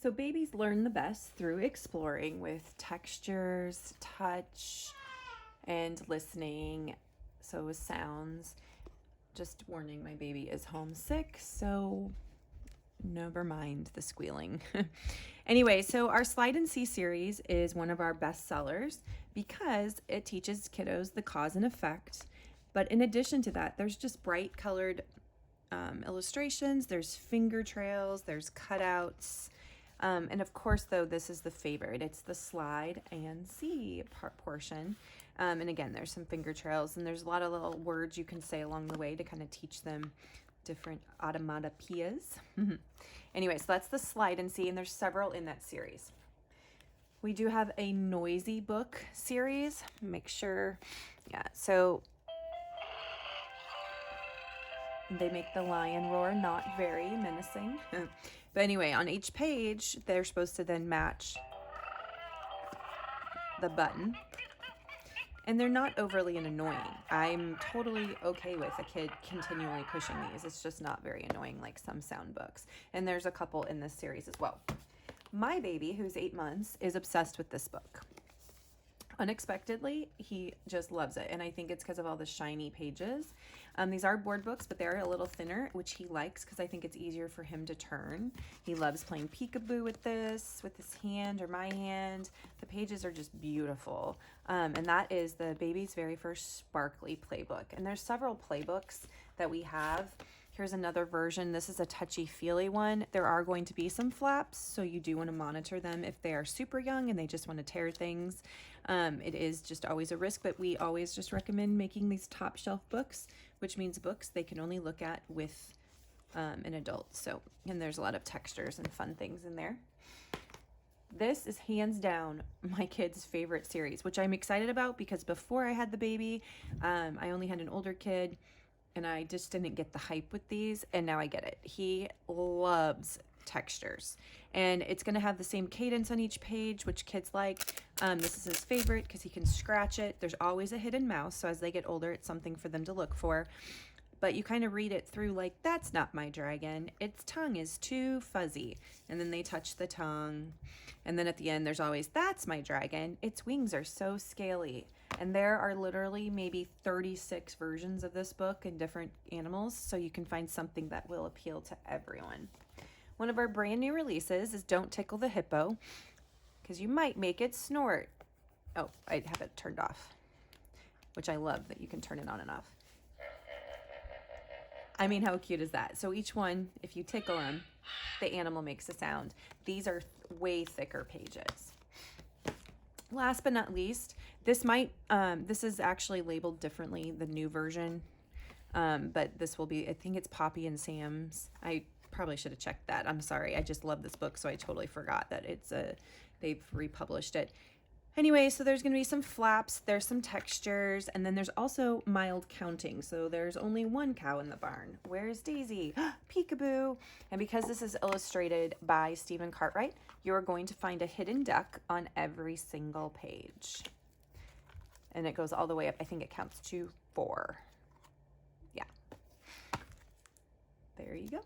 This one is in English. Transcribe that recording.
So babies learn the best through exploring with textures, touch, and listening. So with sounds. Just warning, my baby is homesick, so never mind the squealing. Anyway, so our Slide and See series is one of our best sellers because it teaches kiddos the cause and effect. But in addition to that, there's just bright colored illustrations, there's finger trails, there's cutouts. And of course, though, this is the favorite. It's the Slide and See portion. And again, there's some finger trails, and there's a lot of little words you can say along the way to kind of teach them different automatopoeias. Anyway, so that's the Slide and See, and there's several in that series. We do have a noisy book series. Make sure, yeah, so they make the lion roar, not very menacing. But anyway, on each page, they're supposed to then match the button. And they're not overly annoying. I'm totally okay with a kid continually pushing these. It's just not very annoying like some sound books. And there's a couple in this series as well. My baby, who's 8 months, is obsessed with this book. Unexpectedly, he just loves it. And I think it's because of all the shiny pages. These are board books, but they're a little thinner, which he likes because I think it's easier for him to turn. He loves playing peekaboo with this, with his hand or my hand. The pages are just beautiful. And that is the baby's very first sparkly playbook. And there's several playbooks that we have. Here's another version. This is a touchy-feely one. There are going to be some flaps, so you do want to monitor them if they are super young and they just want to tear things. It is just always a risk, but we always just recommend making these top shelf books, which means books they can only look at with an adult. So, and there's a lot of textures and fun things in there. This is hands down my kid's favorite series, which I'm excited about because before I had the baby, I only had an older kid. And I just didn't get the hype with these, and now I get it. He loves textures, and it's going to have the same cadence on each page, which kids like. This is his favorite because he can scratch it. There's always a hidden mouse, so as they get older, it's something for them to look for. But you kind of read it through like, that's not my dragon. Its tongue is too fuzzy. And then they touch the tongue. And then at the end, there's always, that's my dragon. Its wings are so scaly. And there are literally maybe 36 versions of this book and different animals. So you can find something that will appeal to everyone. One of our brand new releases is Don't Tickle the Hippo, because you might make it snort. Oh, I have it turned off, which I love that you can turn it on and off. I mean, how cute is that? So each one, if you tickle them, the animal makes a sound. These are way thicker pages. Last but not least, this is actually labeled differently, the new version, but this will be, I think it's Poppy and Sam's. I probably should have checked that. I'm sorry. I just love this book, so I totally forgot that they've republished it. Anyway, so there's going to be some flaps, there's some textures, and then there's also mild counting. So there's only one cow in the barn. Where's Daisy? Peekaboo. And because this is illustrated by Stephen Cartwright, you're going to find a hidden duck on every single page. And it goes all the way up. I think it counts to 4. Yeah. There you go.